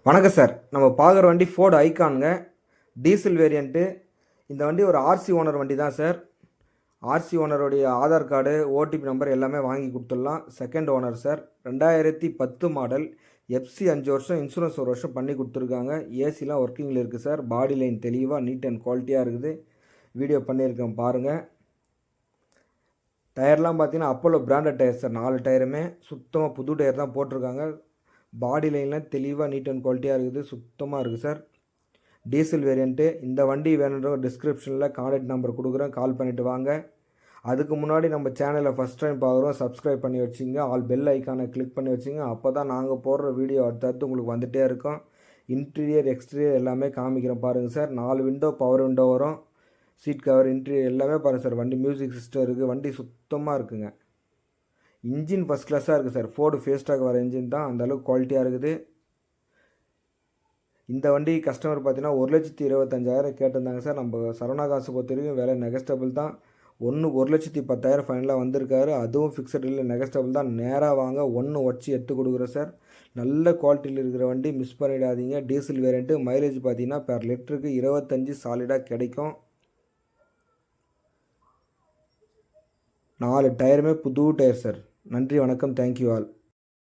வணக்கம் சார். நம்ம பார்க்குற வண்டி ஃபோர்டு ஐகானுங்க. Diesel variant. இந்த வண்டி ஒரு ஆர்சி ஓனர் வண்டி தான் சார். ஆர்சி ஓனருடைய ஆதார் கார்டு, ஓடிபி நம்பர் எல்லாமே வாங்கி கொடுத்துடலாம். Second owner sir. 2010 model. FC 5 வருஷம், இன்சூரன்ஸ் 1 வருஷம் பண்ணி கொடுத்துருக்காங்க. ஏசிலாம் ஒர்க்கிங்கில் இருக்குது சார். பாடி லைன் தெளிவாக நீட் அண்ட் குவாலிட்டியாக இருக்குது. வீடியோ பண்ணியிருக்கேன் பாருங்கள். டயர்லாம் பார்த்தீங்கன்னா அப்போலோ பிராண்டட் டயர் சார். 4 டயருமே சுத்தமாக புது டயர் தான் போட்டிருக்காங்க. பாடி லைன்லாம் தெளிவாக நீட் அண்ட் குவாலிட்டியாக இருக்குது. சுத்தமாக இருக்குது சார். Diesel variant. இந்த வண்டி வேணுன்ற டிஸ்கிரிப்ஷனில் கான்டாக்ட் நம்பர் கொடுக்குறேன், கால் பண்ணிவிட்டு வாங்க. அதுக்கு முன்னாடி நம்ம சேனலை ஃபஸ்ட் டைம் பார்க்குறோம், சப்ஸ்கிரைப் பண்ணி வச்சுங்க. ஆல் பெல் ஐக்கானை கிளிக் பண்ணி வச்சுங்க. அப்போ தான் நாங்கள் போடுற வீடியோ அடுத்தடுத்து உங்களுக்கு வந்துகிட்டே இருக்கும். இன்டீரியர் எக்ஸ்டீரியர் எல்லாமே காமிக்கிறோம் பாருங்கள் சார். 4 விண்டோ பவர் விண்டோ வரும். சீட் கவர், இன்டீரியர் எல்லாமே பாருங்கள் சார். வண்டி மியூசிக் சிஸ்டம் இருக்குது. வண்டி சுத்தமாக இருக்குங்க. இன்ஜின் ஃபஸ்ட் கிளாஸாக இருக்குது சார். ஃபோர்டு ஃபேஸ்டாக் வர இன்ஜின் தான், அந்தளவுக்கு குவாலிட்டியாக இருக்குது. இந்த வண்டி கஸ்டமர் பார்த்தீங்கன்னா 1,25,000 கேட்டிருந்தாங்க சார். நம்ம சரவணா காசு பொறுத்த வரைக்கும் விலை நெகஸ்டபிள் தான். 1,10,000 ஃபைனலாக வந்திருக்காரு. அதுவும் ஃபிக்ஸட் இல்லை, நெகஸ்டபிள் தான். நேராக வாங்க, உடச்சி எடுத்து கொடுக்குறேன் சார். நல்ல குவாலிட்டியில் இருக்கிற வண்டி, மிஸ் பண்ணிடாதீங்க. Diesel variant. மைலேஜ் பார்த்தீங்கன்னா பெர் லிட்டருக்கு 25 சாலிடாக கிடைக்கும். 4 டயருமே புது டயர் சார். நன்றி, வணக்கம், தேங்க்யூ ஆல்.